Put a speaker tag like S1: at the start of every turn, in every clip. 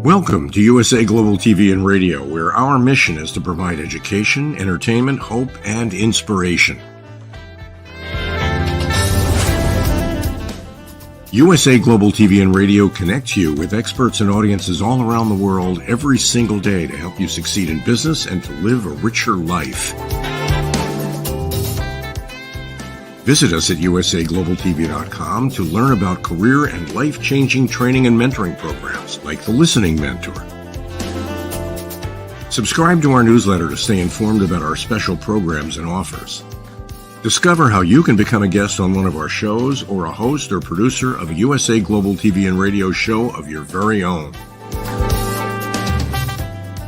S1: Welcome to USA Global TV and Radio, where our mission is to provide education, entertainment, hope, and inspiration. USA Global TV and Radio connects you with experts and audiences all around the world every single day to help you succeed in business and to live a richer life. Visit us at usaglobaltv.com to learn about career and life-changing training and mentoring programs like the Listening Mentor. Subscribe to our newsletter to stay informed about our special programs and offers. Discover how you can become a guest on one of our shows or a host or producer of a USA Global TV and Radio show of your very own.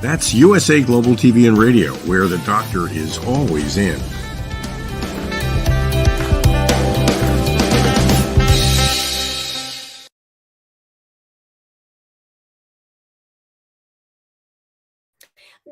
S1: That's USA Global TV and Radio, where the doctor is always in.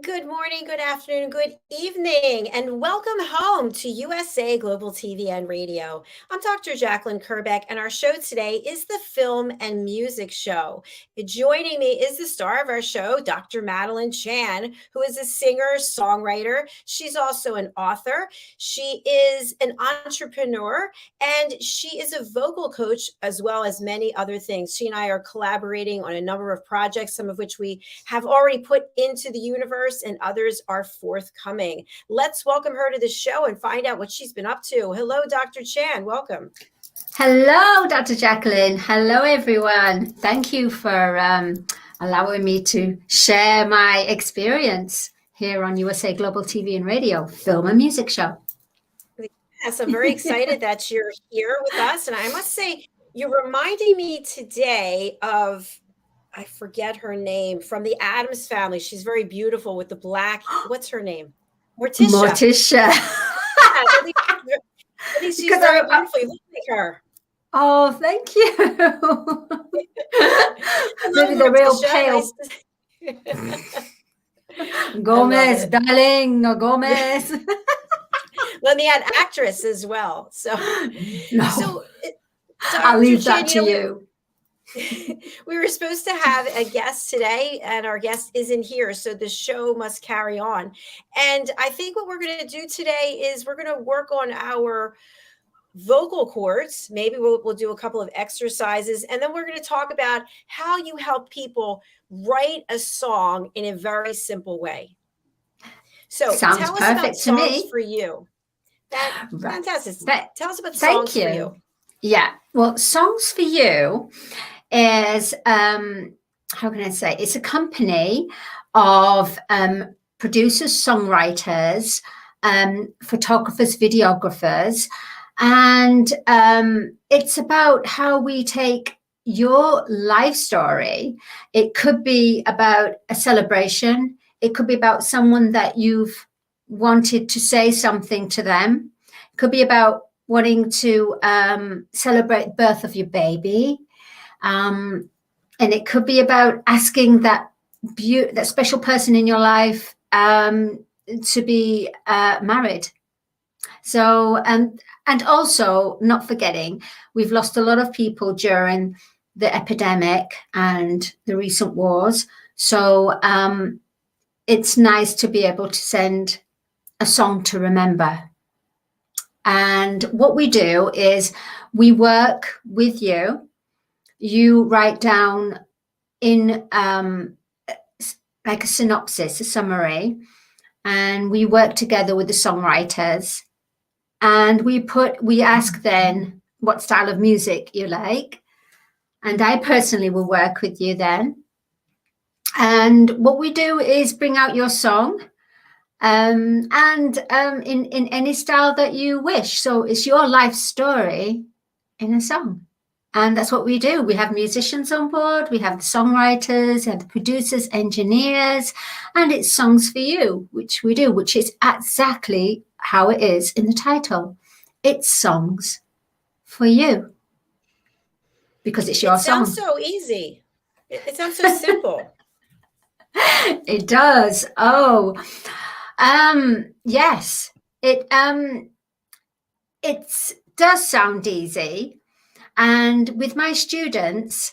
S2: Good morning, good afternoon, good evening, and welcome home to USA Global TV and Radio. I'm Dr. JACALYN KERBECK, and our show today is the Film and Music Show. Joining me is the star of our show, Dr. Madalene Chan, who is a singer, songwriter. She's also an author. She is an entrepreneur, and she is a vocal coach, as well as many other things. She and I are collaborating on a number of projects, some of which we have already put into the universe, and others are forthcoming. Let's welcome her to the show and find out what she's been up to. Hello, Dr. Chan. Welcome.
S3: Hello, Dr. JACALYN. Hello, everyone. Thank you for allowing me to share my experience here on USA Global TV and Radio, Film and Music Show.
S2: Yes, I'm very excited that you're here with us. And I must say, you're reminding me today of, I forget her name, from the Addams Family. She's very beautiful with the black, what's her name? Morticia.
S3: Morticia.
S2: At least she's very beautiful. You look like her.
S3: Oh, thank you. Maybe the real pale. Gomez, darling, or Gomez.
S2: Well, they had actress as well. So,
S3: no. I'll leave that to you.
S2: We were supposed to have a guest today, and our guest isn't here, so the show must carry on. And I think what we're going to do today is we're going to work on our vocal cords. Maybe we'll do a couple of exercises, and then we're going to talk about how you help people write a song in a very simple way. So
S3: sounds
S2: tell us
S3: perfect
S2: about
S3: to
S2: songs
S3: me.
S2: For you. Fantastic. Tell us about
S3: Thank
S2: songs
S3: you.
S2: For you.
S3: Yeah, well, Songs for You is, how can I say, it's a company of producers, songwriters, photographers, videographers, and it's about how we take your life story. It could be about a celebration. It could be about someone that you've wanted to say something to them. It could be about wanting to celebrate birth of your baby. And it could be about asking that special person in your life to be married. So, and also not forgetting, we've lost a lot of people during the epidemic and the recent wars. So it's nice to be able to send a song to remember. And what we do is we work with you. You write down in like a synopsis, a summary, and we work together with the songwriters. And we ask then what style of music you like. And I personally will work with you then. And what we do is bring out your song. In any style that you wish. So it's your life story in a song. And that's what we do. We have musicians on board. We have the songwriters and the producers, engineers, and it's Songs for You, which we do, which is exactly how it is in the title. It's Songs for You. Because it's your song.
S2: It sounds so easy. It sounds so simple.
S3: It does. Oh, yes, it does sound easy. And with my students,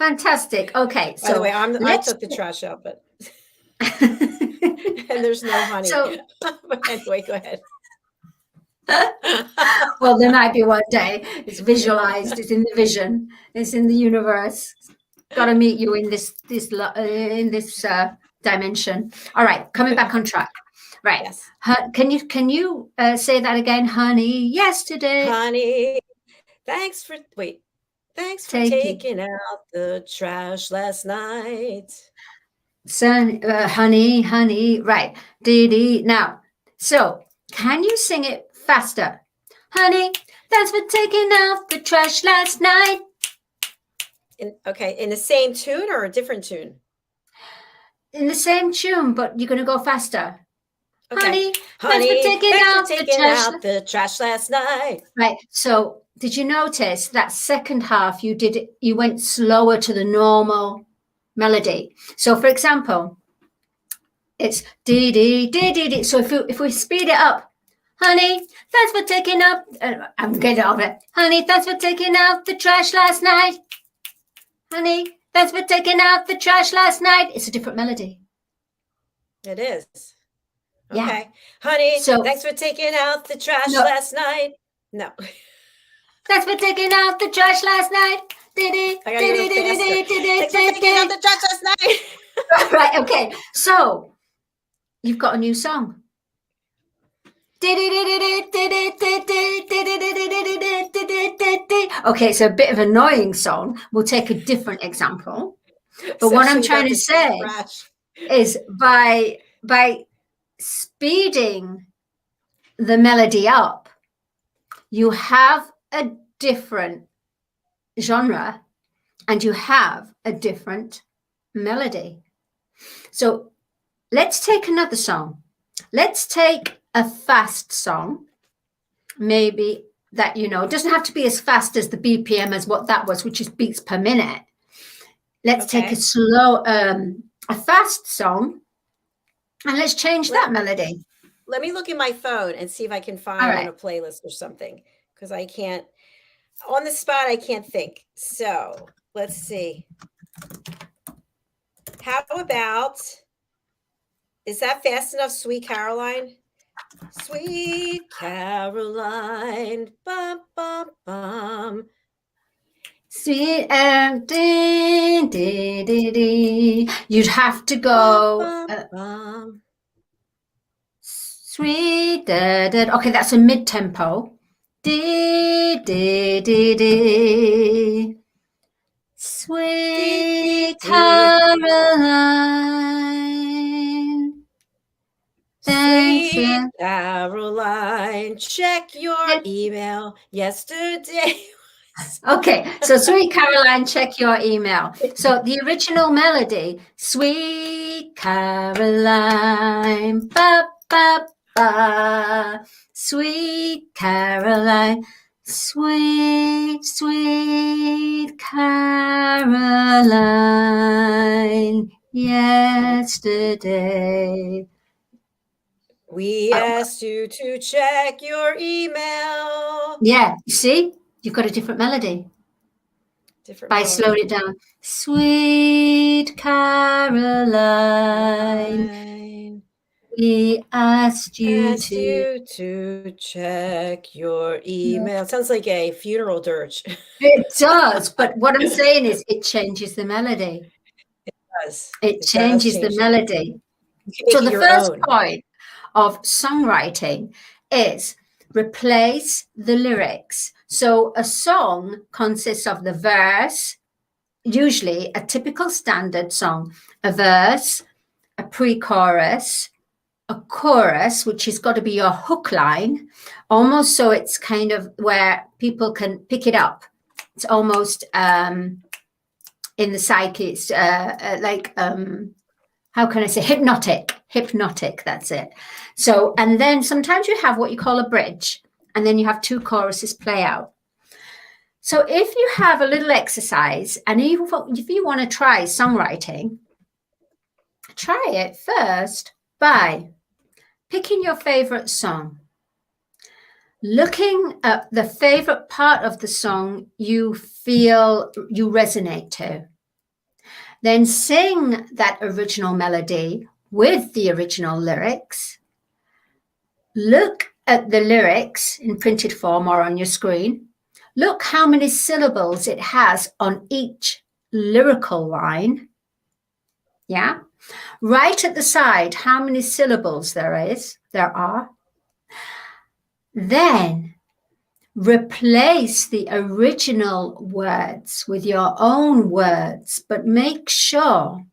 S3: Fantastic. Okay,
S2: By the way, I
S3: let's
S2: took the trash out, but and there's no honey.
S3: so
S2: But anyway, go ahead.
S3: well, there might be one day. It's visualized. It's in the vision. It's in the universe. Got to meet you in this dimension. All right, coming back on track. Right.
S2: Yes.
S3: Can you say that again, honey? Yesterday.
S2: Honey, thanks for taking out the trash last night.
S3: Son, honey. Right. Dee. Now, so can you sing it faster? Honey, thanks for taking out the trash last night.
S2: In the same tune or a different tune?
S3: In the same tune, but you're going to go faster.
S2: Okay.
S3: Honey, thanks for taking
S2: out the trash last night.
S3: Right. So did you notice that second half you went slower to the normal melody? So for example, it's dee dee dee dee dee. So if we speed it up, honey, thanks for taking out. I'm getting over it. Honey, thanks for taking out the trash last night. Honey, thanks for taking out the trash last night. It's a different melody.
S2: It is.
S3: Yeah.
S2: Okay. Honey,
S3: So-
S2: thanks for taking out the trash
S3: No.
S2: last night. No.
S3: Thanks for taking out the trash last night. Dee
S2: I gotta go faster. Thanks for taking out the trash last night.
S3: Right. Okay. So you've got a new song. Okay, so a bit of an annoying song. We'll take a different example. But what I'm trying to say is by speeding the melody up, you have a different genre and you have a different melody. So let's take another song. Let's take a fast song, maybe that, it doesn't have to be as fast as the BPM as what that was, which is beats per minute. Let's take a slow, a fast song, and let's change that melody.
S2: Let me look in my phone and see if I can find on a playlist or something, because I can't, on the spot, I can't think. So let's see. How about, is that fast enough, Sweet Caroline? Sweet Caroline, bum, bum, bum.
S3: Sweet dee, dee, dee, dee. You'd have to go sweet da, da. Okay, that's a mid-tempo. Dee, dee, dee, dee. Sweet Caroline.
S2: Sweet Caroline, check your email yesterday.
S3: Okay, so Sweet Caroline, check your email. So the original melody, Sweet Caroline, ba, ba, ba. Sweet Caroline, sweet, sweet Caroline, yesterday.
S2: We asked you to check your email.
S3: Yeah, you see? You've got a different melody. By slowing it down. Sweet Caroline, we asked you
S2: to check your email. Sounds like a funeral dirge.
S3: It does, but what I'm saying is it changes the melody.
S2: It does.
S3: It changes the melody. So the first point of songwriting is replace the lyrics. So a song consists of the verse, usually a typical standard song, a verse, a pre-chorus, a chorus, which has got to be your hook line, almost so it's kind of where people can pick it up. It's almost in the psyche, it's like, how can I say, hypnotic, that's it. So, and then sometimes you have what you call a bridge, and then you have two choruses play out. So if you have a little exercise, and if you want to try songwriting, try it first by picking your favorite song, looking at the favorite part of the song you feel you resonate to. Then sing that original melody with the original lyrics. Look at the lyrics in printed form or on your screen. Look how many syllables it has on each lyrical line. Yeah. Write at the side how many syllables there are. Then replace the original words with your own words, but make sure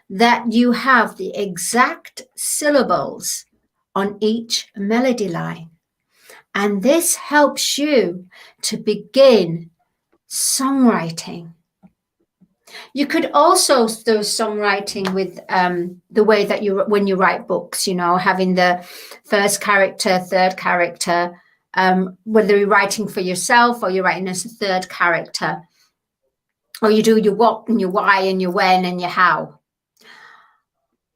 S3: that you have the exact syllables on each melody line. And this helps you to begin songwriting. You could also do songwriting with the way that when you write books, having the first character, third character, whether you're writing for yourself or you're writing as a third character, or you do your what and your why and your when and your how.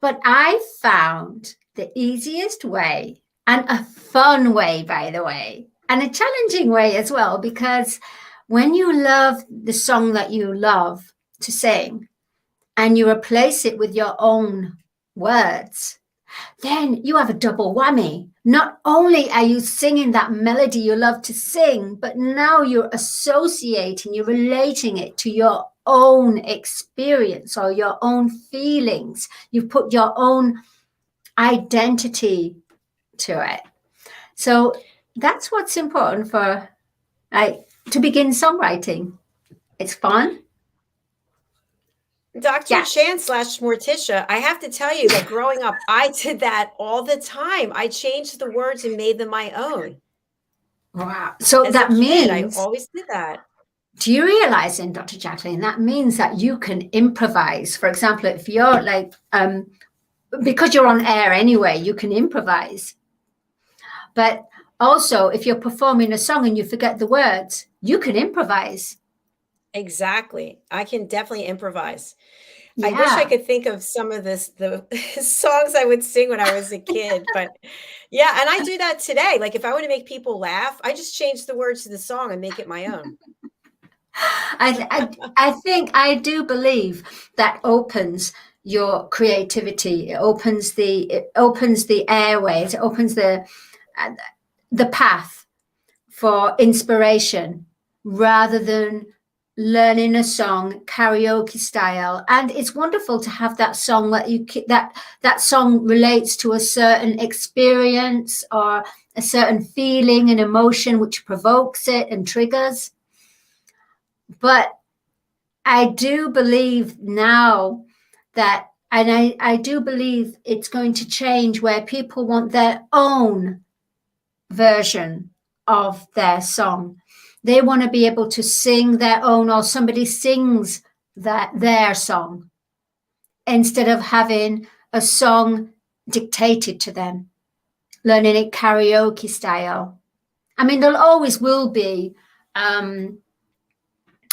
S3: But I found the easiest way, and a fun way, by the way, and a challenging way as well, because when you love the song that you love to sing and you replace it with your own words, then you have a double whammy. Not only are you singing that melody you love to sing, but now you're associating, you're relating it to your own experience or your own feelings. You've put your own identity to it. So that's what's important for to begin songwriting. It's fun.
S2: Dr. Chan / Morticia, I have to tell you that growing up, I did that all the time. I changed the words and made them my own.
S3: Wow. So
S2: As
S3: that
S2: a kid,
S3: means,
S2: I always did that.
S3: Do you realize then, Dr. JACALYN, that means that you can improvise? For example, if you're like, because you're on air anyway, you can improvise. But also, if you're performing a song and you forget the words, you can improvise.
S2: Exactly. I can definitely improvise.
S3: Yeah.
S2: I wish I could think of some of the songs I would sing when I was a kid, but yeah, and I do that today. Like if I want to make people laugh, I just change the words to the song and make it my own.
S3: I do believe that opens your creativity. It opens the airways. It opens the path for inspiration rather than learning a song karaoke style. And it's wonderful to have that song that song relates to a certain experience or a certain feeling and emotion which provokes it and triggers. But I do believe now that, and I do believe it's going to change, where people want their own version of their song. They want to be able to sing their own, or somebody sings their song, instead of having a song dictated to them, learning it karaoke style. I mean, there always will be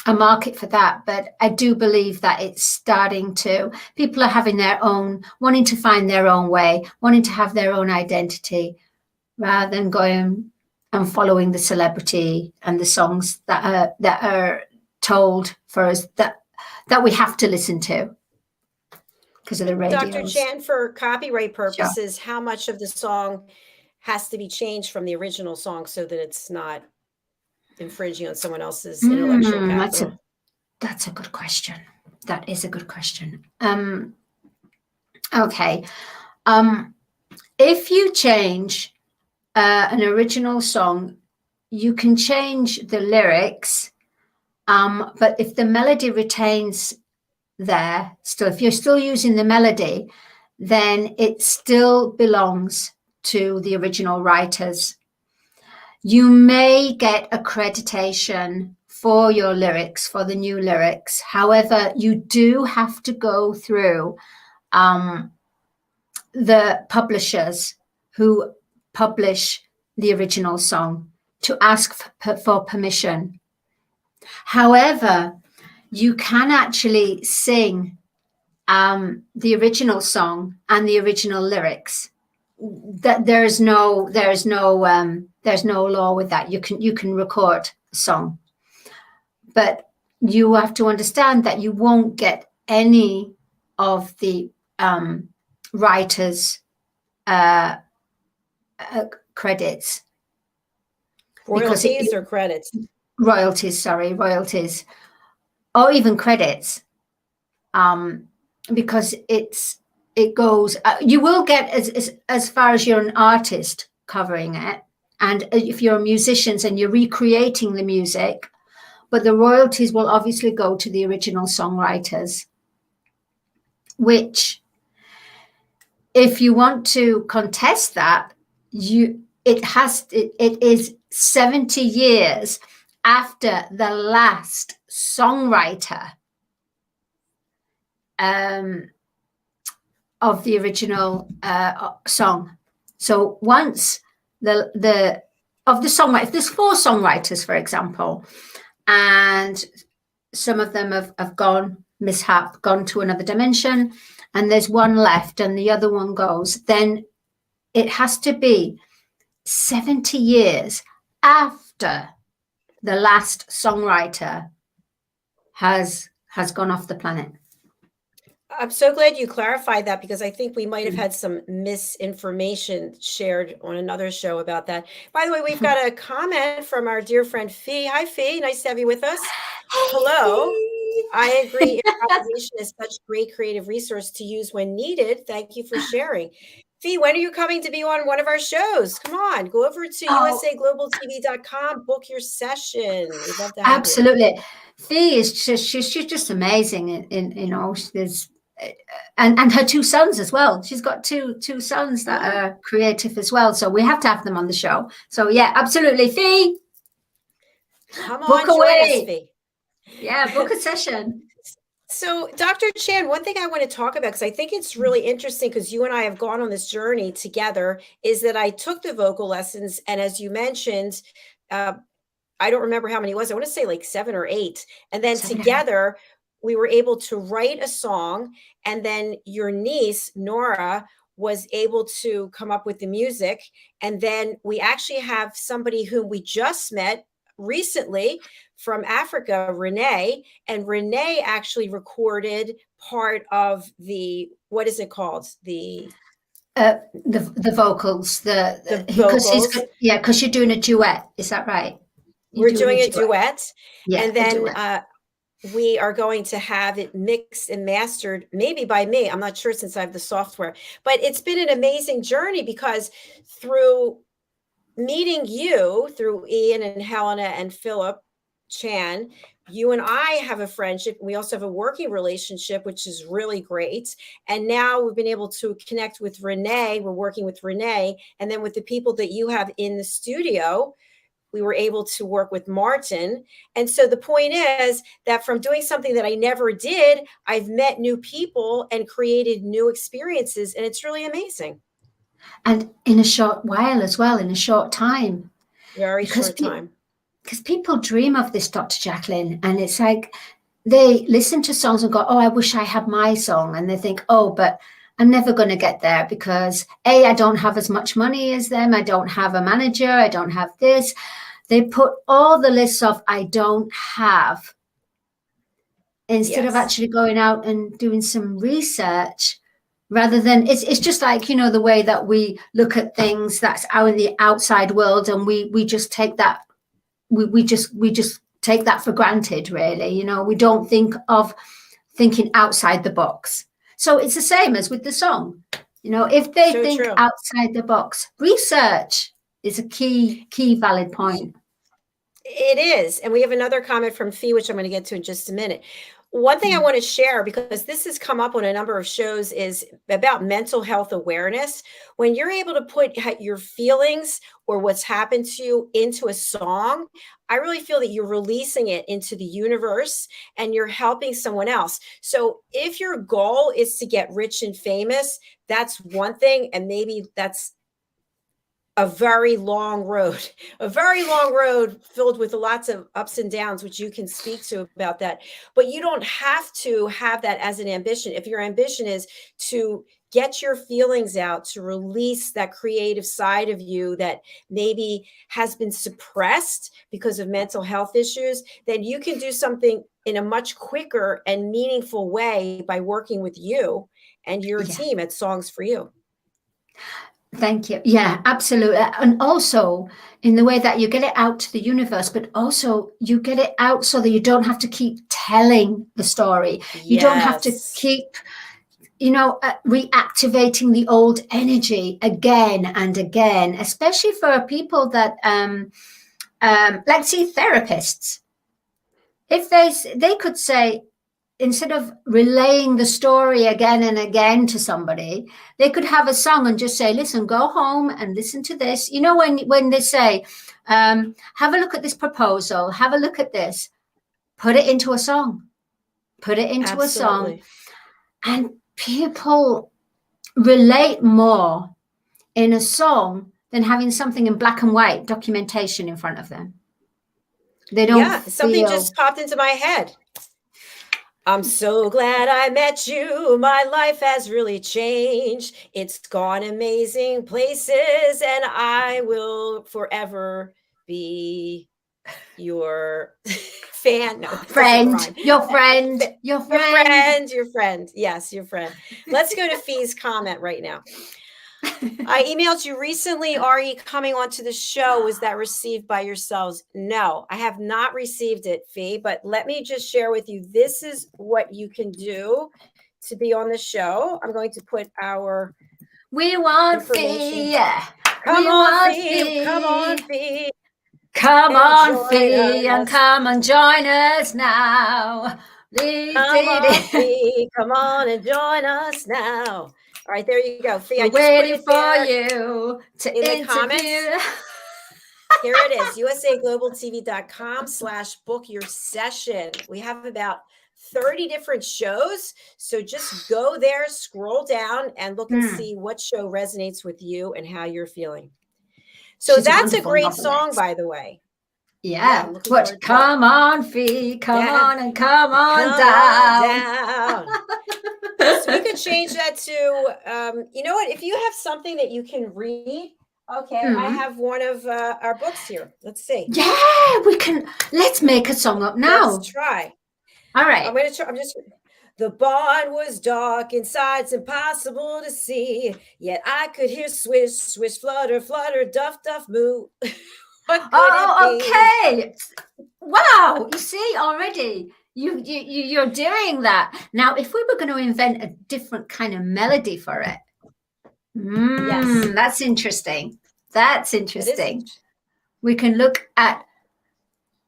S3: a market for that, but I do believe that it's starting to, people are having their own, wanting to find their own way, wanting to have their own identity, rather than going and following the celebrity and the songs that are told for us that we have to listen to because of the radio.
S2: Dr. Chan, for copyright purposes, How much of the song has to be changed from the original song so that it's not infringing on someone else's intellectual capital?
S3: That's a good question. That is a good question. Okay. If you change an original song, you can change the lyrics, but if the melody retains there, still, if you're still using the melody, then it still belongs to the original writers. You may get accreditation for your lyrics, for the new lyrics. However, you do have to go through the publishers who publish the original song to ask for permission. However, you can actually sing the original song and the original lyrics. That there's no law with that. You can record a song, but you have to understand that you won't get any of the writer's credits.
S2: Royalties or credits?
S3: Royalties, or even credits. Because it goes, you will get as far as you're an artist covering it, and if you're musicians and you're recreating the music, but the royalties will obviously go to the original songwriters, which, if you want to contest that, it is 70 years after the last songwriter of the original song. So once the songwriter, if there's 4 songwriters, for example, and some of them have gone to another dimension, and there's one left and the other one goes, then it has to be 70 years after the last songwriter has gone off the planet.
S2: I'm so glad you clarified that, because I think we might have had some misinformation shared on another show about that. By the way, we've got a comment from our dear friend Fee. Hi, Fee. Nice to have you with us. Hello. I agree. Improvisation is such a great creative resource to use when needed. Thank you for sharing. Fee, when are you coming to be on one of our shows? Come on, go over to usaglobaltv.com, book your session. We'd love to have
S3: absolutely. Fee is she's just amazing. There's and her 2 sons as well. She's got two sons that are creative as well. So we have to have them on the show. So yeah, absolutely, Fee.
S2: Come on, join us, Fee.
S3: Yeah, book a session.
S2: So, Dr. Chan, one thing I want to talk about, because I think it's really interesting, because you and I have gone on this journey together, is that I took the vocal lessons. And as you mentioned, I don't remember how many it was. I want to say like 7 or 8. And then together, we were able to write a song. And then your niece, Nora, was able to come up with the music. And then we actually have somebody whom we just met recently from Africa, Renee, and Renee actually recorded part of the, what is it called? The
S3: vocals,
S2: the vocals.
S3: Because you're doing a duet. Is that right?
S2: We're doing a duet.
S3: Yeah,
S2: and then we are going to have it mixed and mastered, maybe by me. I'm not sure, since I have the software. But it's been an amazing journey, because through meeting you, through Ian and Helena and Philip Chan, you and I have a friendship. We also have a working relationship, which is really great. And now we've been able to connect with Renee. We're working with Renee. And then with the people that you have in the studio, we were able to work with Martin. And so the point is that from doing something that I never did, I've met new people and created new experiences. And it's really amazing.
S3: And in a short while as well, in a short time.
S2: Very short time.
S3: Because people dream of this, Dr. JACALYN, and it's like they listen to songs and go, oh, I wish I had my song. And they think, oh, but I'm never going to get there, because A, I don't have as much money as them. I don't have a manager. I don't have this. They put all the lists of I don't have, instead of actually going out and doing some research. Rather than, it's just like, the way that we look at things that's out in the outside world, and we just take that, we just take that for granted, really. We don't think of thinking outside the box. So it's the same as with the song. If they think outside the box, research is a key valid point.
S2: It is. And we have another comment from Fee, which I'm going to get to in just a minute. One thing I want to share, because this has come up on a number of shows, is about mental health awareness. When you're able to put your feelings or what's happened to you into a song, I really feel that you're releasing it into the universe and you're helping someone else. So if your goal is to get rich and famous, that's one thing. And maybe that's a very long road filled with lots of ups and downs, which you can speak to about that. But you don't have to have that as an ambition. If your ambition is to get your feelings out, to release that creative side of you that maybe has been suppressed because of mental health issues, then you can do something in a much quicker and meaningful way by working with you and your
S3: Yeah.
S2: team at Songs for You.
S3: Thank you. Yeah, absolutely. And also in the way that you get it out to the universe, but also you get it out so that you don't have to keep telling the story. You don't have to
S2: Yes.
S3: keep, reactivating the old energy again and again, especially for people that, like, see, therapists. If they could say, instead of relaying the story again and again to somebody, they could have a song and just say, listen, go home and listen to this. You know, when they say, have a look at this proposal, have a look at this, put it into a song, put it into a song. And people relate more in a song than having something in black and white documentation in front of them. They don't
S2: something just popped into my head. I'm so glad I met you. My life has really changed. It's gone amazing places, and I will forever be your fan. No,
S3: friend. Your friend. Your friend.
S2: Your friend. Yes, your friend. Let's go to Fee's comment right now. I emailed you recently, Ari, coming onto the show. Was that received by yourselves? No, I have not received it, Fee, but let me just share with you. This is what you can do to be on the show. I'm going to put our
S3: We want Fee. Come on, Fee.
S2: Come on, Fee.
S3: Come on, Fee, and come and join us now.
S2: Come on, Fee. Come on and join us now. All right, there you go. Fee,
S3: We're waiting for you to
S2: in
S3: interview.
S2: The comments. Here it is, usaglobaltv.com/book your session. We have about 30 different shows. So just go there, scroll down, and look and see what show resonates with you and how you're feeling. So that's a great song, by the way.
S3: Yeah. What? Come on, Fee. Come on and come on down.
S2: So we could change that to, you know what? If you have something that you can read, okay, I have one of our books here. Let's see.
S3: Yeah, we can. Let's make a song up now.
S2: Let's try.
S3: All right.
S2: I'm going to try. The barn was dark, inside it's impossible to see. Yet I could hear swish, swish, flutter, flutter, duff, duff, moo.
S3: Okay. Wow. You see already. You're doing that. Now, if we were going to invent a different kind of melody for it, yes, that's interesting. That's interesting. We can look at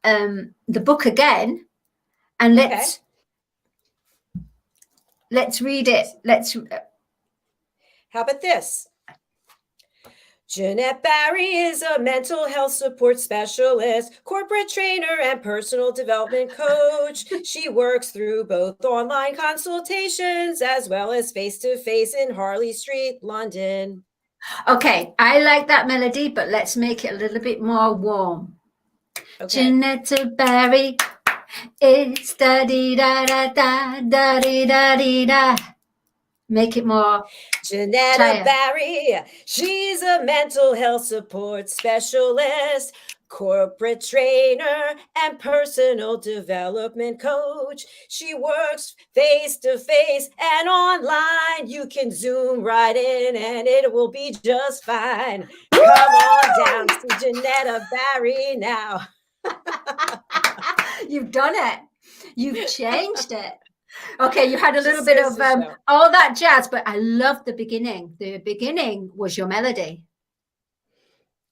S3: the book again, and let's read it.
S2: How about this? Jeanette Barry is a mental health support specialist, corporate trainer, and personal development coach. She works through both online consultations as well as face-to-face in Harley Street, London.
S3: Okay, I like that melody, but let's make it a little bit more warm. Okay. Jeanette Barry is da-dee-da-da-da-da-dee-da-dee-da. Make it more.
S2: Jeanette Barry, she's a mental health support specialist, corporate trainer, and personal development coach. She works face-to-face and online. You can Zoom right in and it will be just fine. Come on down to Jeanette Barry now.
S3: You've done it. You've changed it. Okay, you had a little bit of all that jazz, but I love the beginning. The beginning was your melody.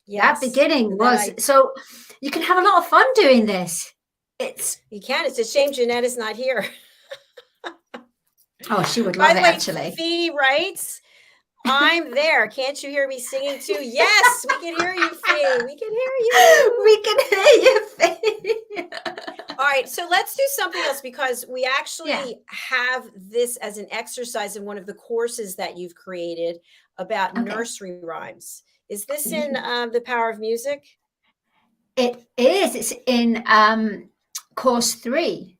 S3: Yes, that beginning was. So you can have a lot of fun doing this.
S2: You can. It's a shame Jeanette is not here.
S3: Oh, she would love it, actually.
S2: Fee writes, I'm there. Can't you hear me singing too? Yes, we can hear you, Fee. We can hear you.
S3: We can hear you, Fee.
S2: All right, so let's do something else, because we actually have this as an exercise in one of the courses that you've created about nursery rhymes. Is this in The Power of Music?
S3: It is. It's in course 3,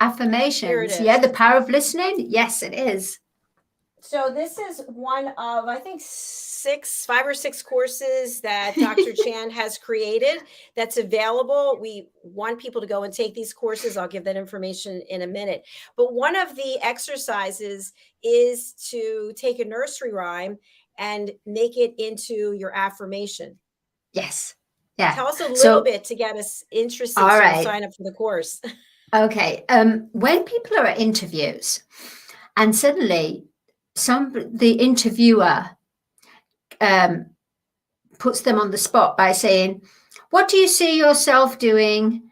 S3: affirmations. Here it is. Yeah, The Power of Listening. Yes, it is.
S2: So this is one of, I think, 5 or 6 courses that Dr. Chan has created that's available. We want people to go and take these courses. I'll give that information in a minute. But one of the exercises is to take a nursery rhyme and make it into your affirmation.
S3: Yes. Yeah.
S2: Tell us a little
S3: So,
S2: bit to get us interested
S3: all
S2: to
S3: right.
S2: sign up for the course.
S3: Okay. When people are at interviews and suddenly the interviewer puts them on the spot by saying, what do you see yourself doing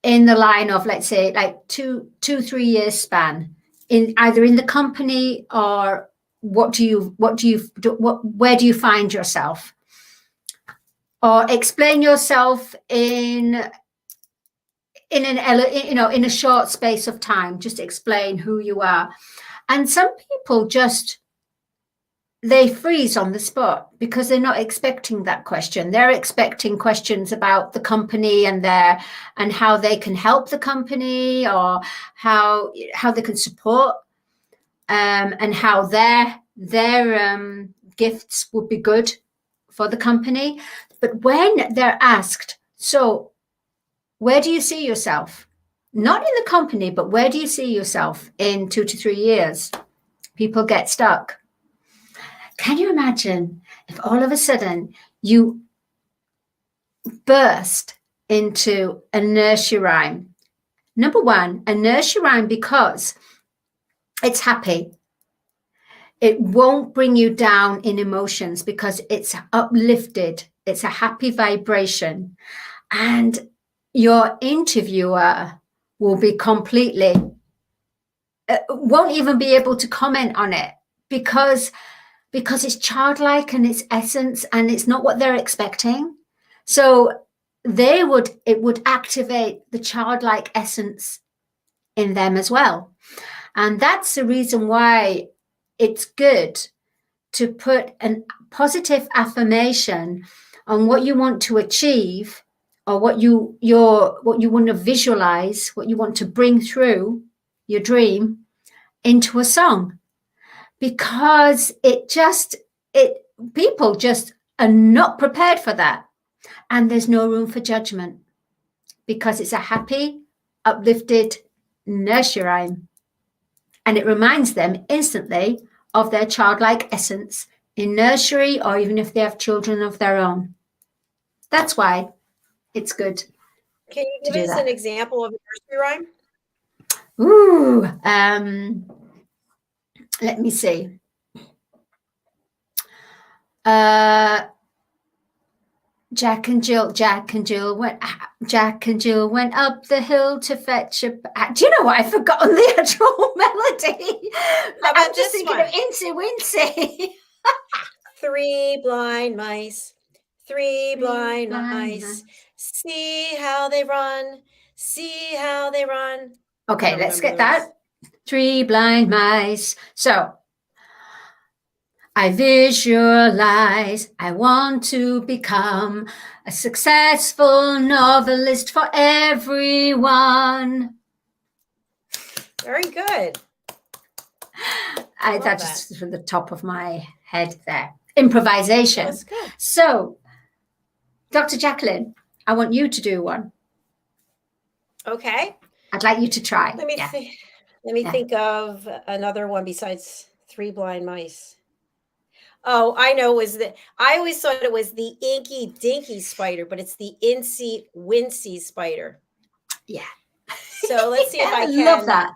S3: in the line of, let's say, like 2-3 years span, in either in the company, or where do you find yourself, or explain yourself in a short space of time, just explain who you are. And some people they freeze on the spot because they're not expecting that question. They're expecting questions about the company and how they can help the company, or how they can support, and how their gifts would be good for the company. But when they're asked, so where do you see yourself? Not in the company, but where do you see yourself in 2 to 3 years? People get stuck. Can you imagine if all of a sudden you burst into a nursery rhyme? Number one, a nursery rhyme, because it's happy. It won't bring you down in emotions because it's uplifted. It's a happy vibration. And your interviewer will be completely, won't even be able to comment on it because it's childlike and it's essence, and it's not what they're expecting. So it would activate the childlike essence in them as well. And that's the reason why it's good to put a positive affirmation on what you want to achieve, or what you want to visualize, what you want to bring through your dream into a song. Because people just are not prepared for that. And there's no room for judgment because it's a happy, uplifted nursery rhyme. And it reminds them instantly of their childlike essence in nursery, or even if they have children of their own. That's why it's good.
S2: Can you give us an example of a nursery rhyme?
S3: Ooh, let me see. Jack and Jill went up the hill to fetch a. Do you know what? I've forgotten the actual melody. I'm just thinking of Incy Wincy.
S2: 3 blind mice, 3 blind mice. See how they run. See how they run.
S3: Okay, let's get that. 3 blind mice. So I visualize, I want to become a successful novelist for everyone.
S2: Very good.
S3: That's just from the top of my head there. Improvisation.
S2: That's good.
S3: So, Dr. JACALYN, I want you to do one.
S2: Okay.
S3: I'd like you to try.
S2: Let me think of another one besides 3 blind mice. Oh, I know. I always thought it was the Inky Dinky spider, but it's the Incy Wincy spider.
S3: Yeah.
S2: So let's see if I can.
S3: I love that.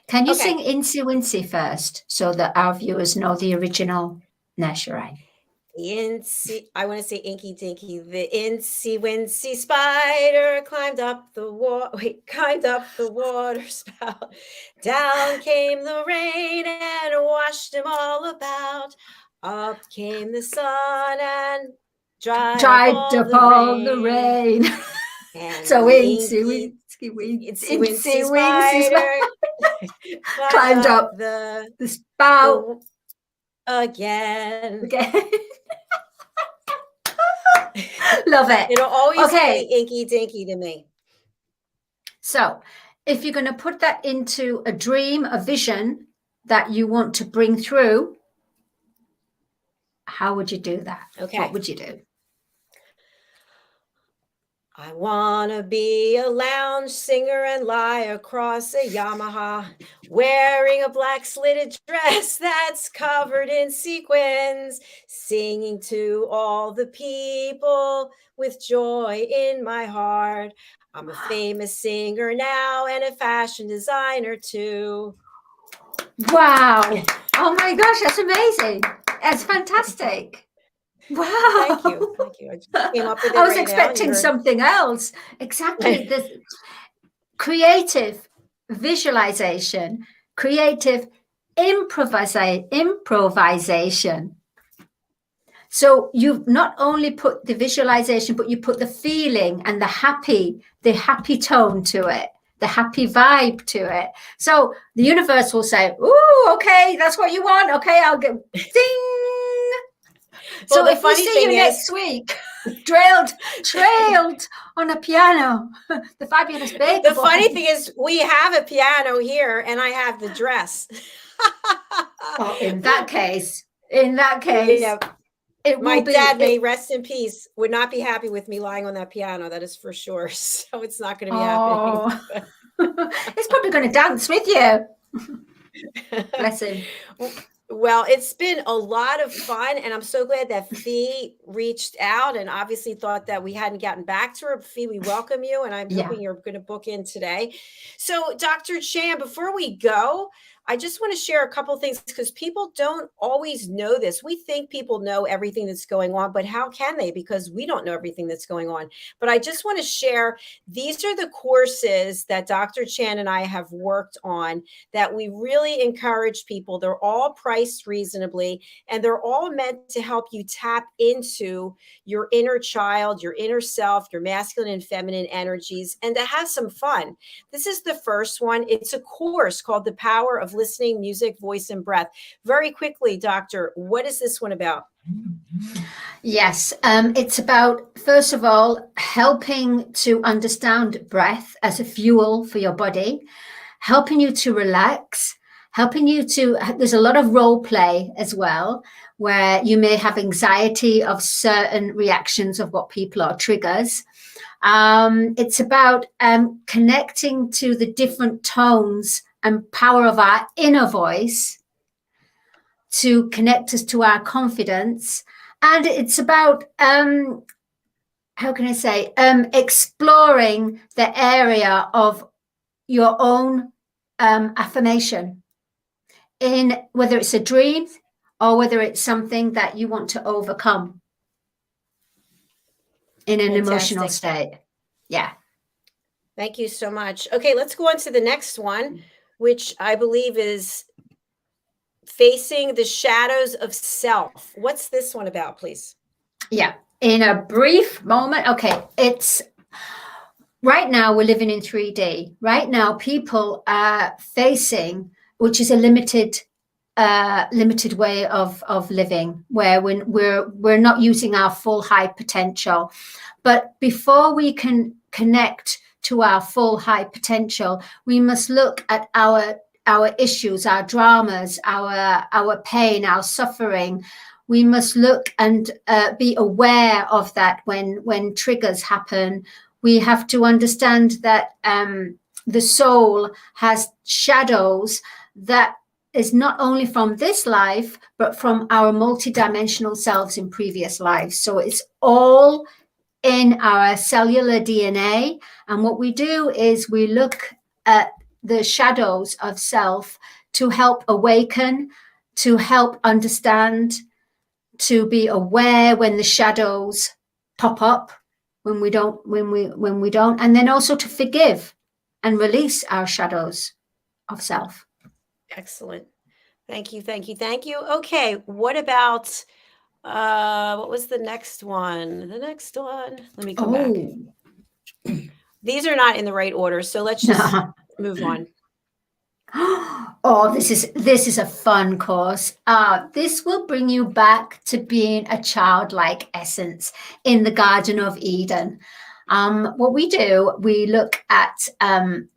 S3: Can you sing Incy Wincy first so that our viewers know the original nursery rhyme?
S2: I want to say Inky Dinky. The Incy Wincy spider climbed up the water spout. Down came the rain and washed him all about. Up came the sun and dried up all the rain.
S3: So Incy Wincy spider climbed up the spout
S2: again.
S3: Love it.
S2: It'll always be Inky Dinky to me.
S3: So if you're going to put that into a dream, a vision that you want to bring through, how would you do that?
S2: Okay.
S3: What would you do?
S2: I wanna be a lounge singer and lie across a Yamaha, wearing a black slitted dress that's covered in sequins, singing to all the people with joy in my heart. I'm a famous singer now and a fashion designer too.
S3: Wow. Oh my gosh, that's amazing. That's fantastic. Wow.
S2: Thank you. Thank you. I just came up with it
S3: I was
S2: right now.
S3: expecting something else. Exactly. This creative visualization, creative improvisation. So you've not only put the visualization, but you put the feeling and the happy tone to it, the happy vibe to it. So the universe will say, "Ooh, okay, that's what you want. Okay, I'll get ding."
S2: Well,
S3: So if we see you next week, trailed on a piano, the fabulous baker.
S2: The funny thing is, we have a piano here, and I have the dress.
S3: Oh, in that case, yeah.
S2: My dad, may rest in peace, would not be happy with me lying on that piano. That is for sure. So it's not going to be happening.
S3: It's probably going to dance with you. Bless him.
S2: Well, it's been a lot of fun, and I'm so glad that Fee reached out and obviously thought that we hadn't gotten back to her. Fee, we welcome you, and I'm hoping you're going to book in today. So, Dr. Chan, before we go, I just want to share a couple things because people don't always know this. We think people know everything that's going on, but how can they? Because we don't know everything that's going on. But I just want to share, these are the courses that Dr. Chan and I have worked on that we really encourage people. They're all priced reasonably, and they're all meant to help you tap into your inner child, your inner self, your masculine and feminine energies, and to have some fun. This is the first one. It's a course called The Power of Listening, Music, Voice, and Breath. Very quickly, Doctor, what is this one about?
S3: Yes, it's about, first of all, helping to understand breath as a fuel for your body, helping you to relax, helping you to, there's a lot of role play as well, where you may have anxiety of certain reactions of what people are triggers. It's about connecting to the different tones and power of our inner voice to connect us to our confidence. And it's about, how can I say, exploring the area of your own affirmation, in whether it's a dream or whether it's something that you want to overcome in an emotional state. Yeah.
S2: Thank you so much. Okay, let's go on to the next one, which I believe is Facing the Shadows of Self. What's this one about, please?
S3: Yeah, in a brief moment. Okay, it's right now we're living in 3D. Right now, people are facing, which is a limited way of living, where we're not using our full high potential. But before we can connect to our full high potential, we must look at our issues, our dramas, our pain, our suffering. We must look and be aware of that when triggers happen. We have to understand that the soul has shadows that is not only from this life, but from our multidimensional selves in previous lives. So it's all in our cellular DNA. And what we do is we look at the shadows of self to help awaken, to help understand, to be aware when the shadows pop up, when we don't, and then also to forgive and release our shadows of self.
S2: Excellent. Thank you. Thank you. Thank you. Okay. What about, what was the next one? The next one, let me go back. These are not in the right order. So let's just move on.
S3: Oh, this is a fun course. This will bring you back to being a childlike essence in the Garden of Eden. What we do, we look at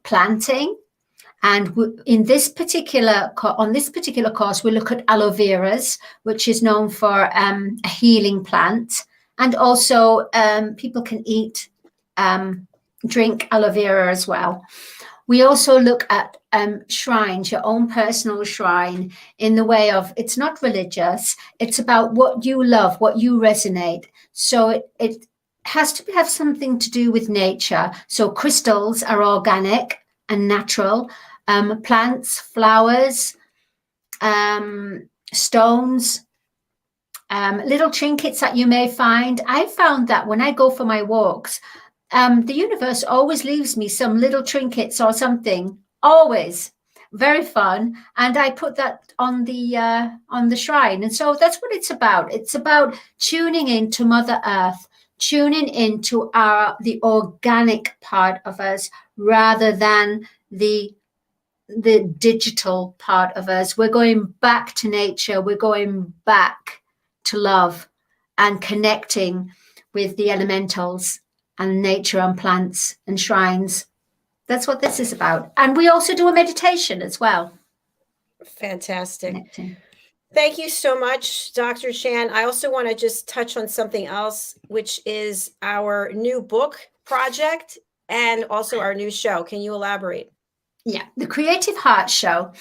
S3: planting. And in this particular on this particular course, we look at aloe veras, which is known for a healing plant, and also people can eat, drink aloe vera as well. We also look at shrines, your own personal shrine, in the way of, it's not religious, it's about what you love, what you resonate. So it has to have something to do with nature. So crystals are organic and natural. Plants, flowers, stones, little trinkets that you may find. I found that when I go for my walks, the universe always leaves me some little trinkets or something, always. Very fun. And I put that on the shrine. And so that's what it's about. It's about tuning into Mother Earth, tuning into the organic part of us rather than the digital part of us. We're going back to nature. We're going back to love and connecting with the elementals and nature and plants and shrines. That's what this is about. And we also do a meditation as well.
S2: Fantastic.
S3: Connecting.
S2: Thank you so much, Dr. Chan. I also want to just touch on something else, which is our new book project and also our new show. Can you elaborate?
S3: Yeah, the Creative Heart Show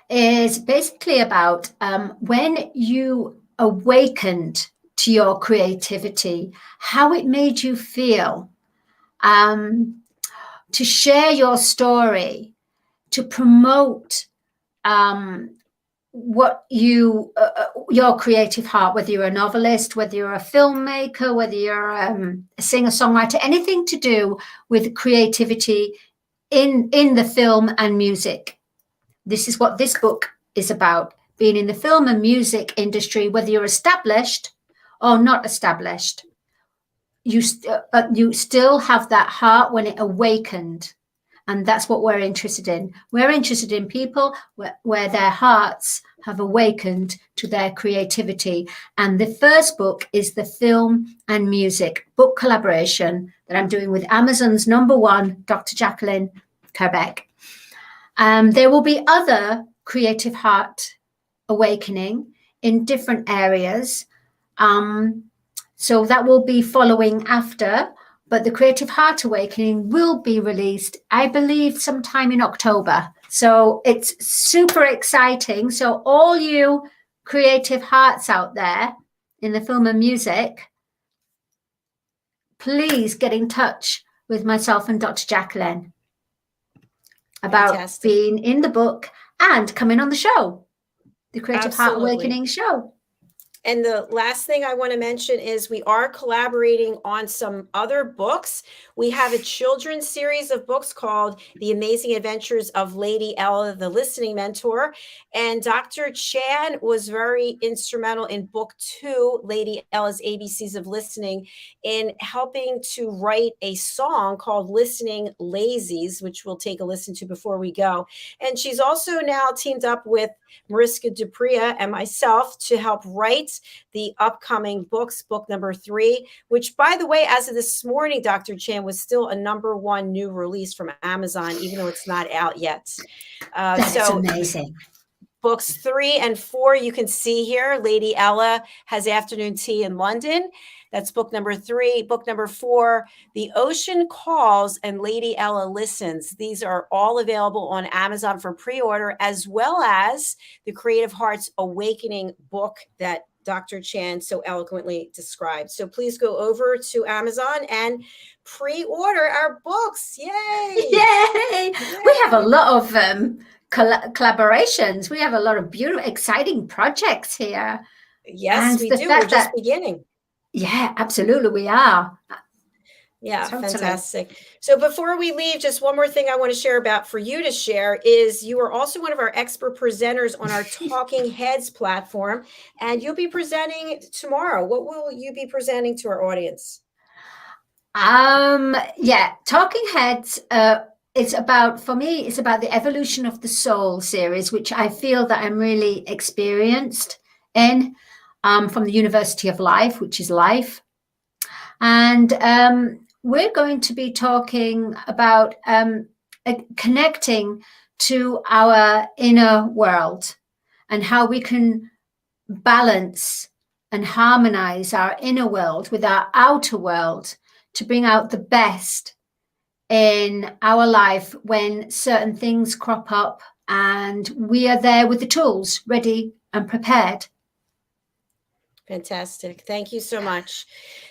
S3: is basically about when you awakened to your creativity, how it made you feel, to share your story, to promote what your creative heart, whether you're a novelist, whether you're a filmmaker, whether you're a singer-songwriter, anything to do with creativity in the film and music. This is what this book is about, being in the film and music industry, whether you're established or not established. You still have that heart when it awakened. And that's what we're interested in. We're interested in people where their hearts have awakened to their creativity. And the first book is the film and music book collaboration that I'm doing with Amazon's #1, Dr. JACALYN KERBECK. There will be other creative heart awakening in different areas. So that will be following after. But the Creative Heart Awakening will be released, I believe, sometime in October. So it's super exciting. So all you creative hearts out there in the film and music, please get in touch with myself and Dr. JACALYN about
S2: Fantastic.
S3: being in the book and coming on the show, the Creative Heart Awakening show.
S2: And the last thing I want to mention is we are collaborating on some other books. We have a children's series of books called The Amazing Adventures of Lady Ella, the Listening Mentor. And Dr. Chan was very instrumental in book 2, Lady Ella's ABCs of Listening, in helping to write a song called Listening Lazies, which we'll take a listen to before we go. And she's also now teamed up with Mariska Dupria and myself to help write the upcoming books, book number 3, which, by the way, as of this morning, Dr. Chan, was still a #1 new release from Amazon, even though it's not out yet.
S3: That's amazing.
S2: Books 3 and 4, you can see here. Lady Ella Has Afternoon Tea in London. That's book number 3. Book number 4, The Ocean Calls and Lady Ella Listens. These are all available on Amazon for pre-order, as well as the Creative Hearts Awakening book that Dr. Chan so eloquently described. So please go over to Amazon and pre-order our books. Yay!
S3: Yay! We have a lot of collaborations. We have a lot of beautiful, exciting projects here.
S2: Yes, we do. We're just beginning.
S3: Yeah, absolutely, we are.
S2: Yeah, totally. Fantastic. So before we leave, just one more thing I want to share about for you to share is you are also one of our expert presenters on our Talking Heads platform, and you'll be presenting tomorrow. What will you be presenting to our audience?
S3: Yeah, Talking Heads, it's about, for me, it's about the Evolution of the Soul series, which I feel that I'm really experienced in, from the University of Life, which is life. And we're going to be talking about connecting to our inner world and how we can balance and harmonize our inner world with our outer world to bring out the best in our life when certain things crop up, and we are there with the tools ready and prepared.
S2: Fantastic. Thank you so much.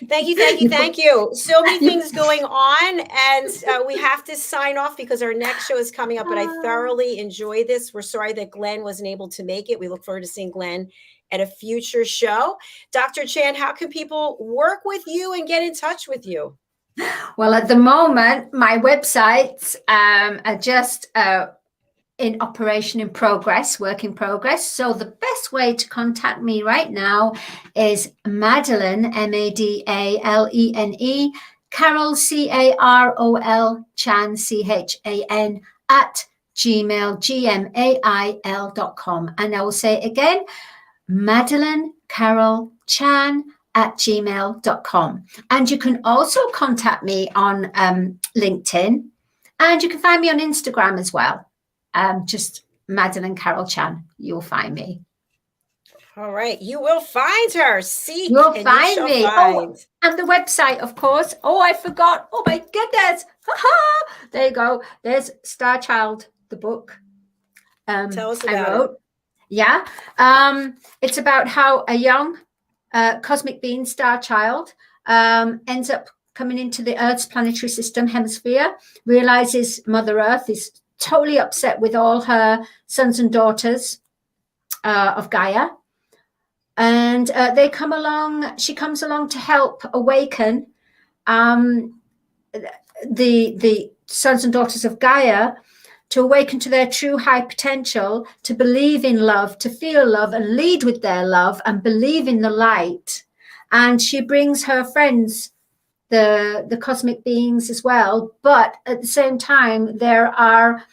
S2: Thank you, thank you, thank you. So many things going on, and we have to sign off because our next show is coming up, but I thoroughly enjoyed this. We're sorry that Glenn wasn't able to make it. We look forward to seeing Glenn at a future show. Dr. Chan, how can people work with you and get in touch with you?
S3: Well, at the moment, my websites are just in operation, in progress, work in progress. So the best way to contact me right now is Madalene, MADALENE, Carol, CAROL, CHAN, at gmail.com. And I will say it again, madalenecarolchan at gmail.com. And you can also contact me on LinkedIn, and you can find me on Instagram as well. Just Madalene Carol Chan, you'll find me.
S2: All right, you will find her. Seek,
S3: you'll
S2: and
S3: find
S2: you
S3: me.
S2: find.
S3: Oh, and the website, of course. Oh, I forgot. Oh my goodness. There you go. There's Star Child, the book.
S2: Tell us about it.
S3: Yeah. It's about how a young cosmic being, Star Child, ends up coming into the Earth's planetary system hemisphere, realizes Mother Earth is totally upset with all her sons and daughters of Gaia. And they come along, she comes along to help awaken the sons and daughters of Gaia, to awaken to their true high potential, to believe in love, to feel love and lead with their love and believe in the light. And she brings her friends, the cosmic beings as well. But at the same time, there are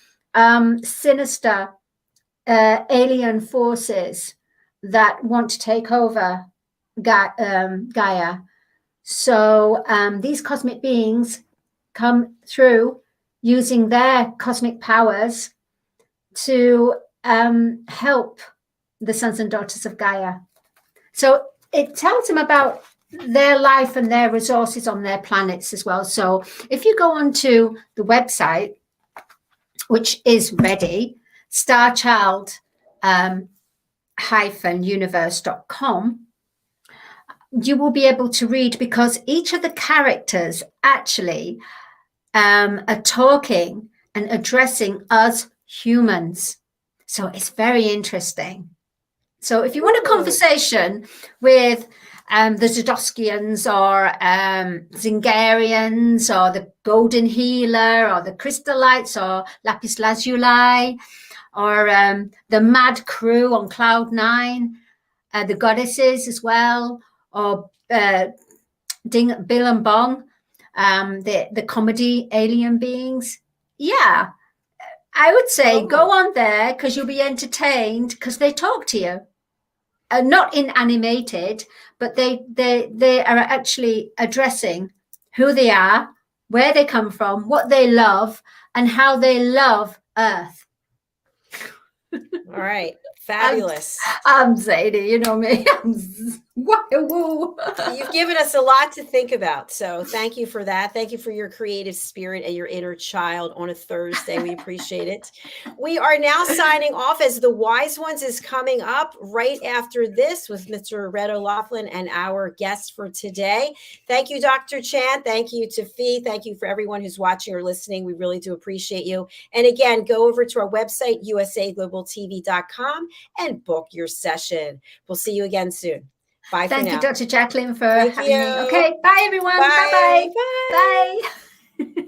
S3: sinister alien forces that want to take over Gaia. So these cosmic beings come through using their cosmic powers to help the sons and daughters of Gaia. So it tells them about their life and their resources on their planets as well. So if you go onto the website, which is ready, starchild-universe.com, you will be able to read, because each of the characters actually are talking and addressing us humans. So it's very interesting. So if you want a conversation with the Zodowskians or Zingarians or the Golden Healer or the Crystallites or Lapis Lazuli or the Mad Crew on Cloud 9, the Goddesses as well, or Bill and Bong, the comedy alien beings. Yeah, I would say go on there, because you'll be entertained, because they talk to you. Not in animated, but they are actually addressing who they are, where they come from, what they love, and how they love Earth.
S2: All right. Fabulous.
S3: I'm Zadie, you know me. Woo.
S2: You've given us a lot to think about. So thank you for that. Thank you for your creative spirit and your inner child on a Thursday. We appreciate it. We are now signing off, as the Wise Ones is coming up right after this with Mr. Red O'Loughlin and our guest for today. Thank you, Dr. Chan. Thank you to Fee. Thank you for everyone who's watching or listening. We really do appreciate you. And again, go over to our website, usaglobaltv.com, and book your session. We'll see you again soon. Bye for now.
S3: Thank you, Dr. JACALYN, for having me. Okay, bye, everyone.
S2: Bye.
S3: Bye-bye. Bye.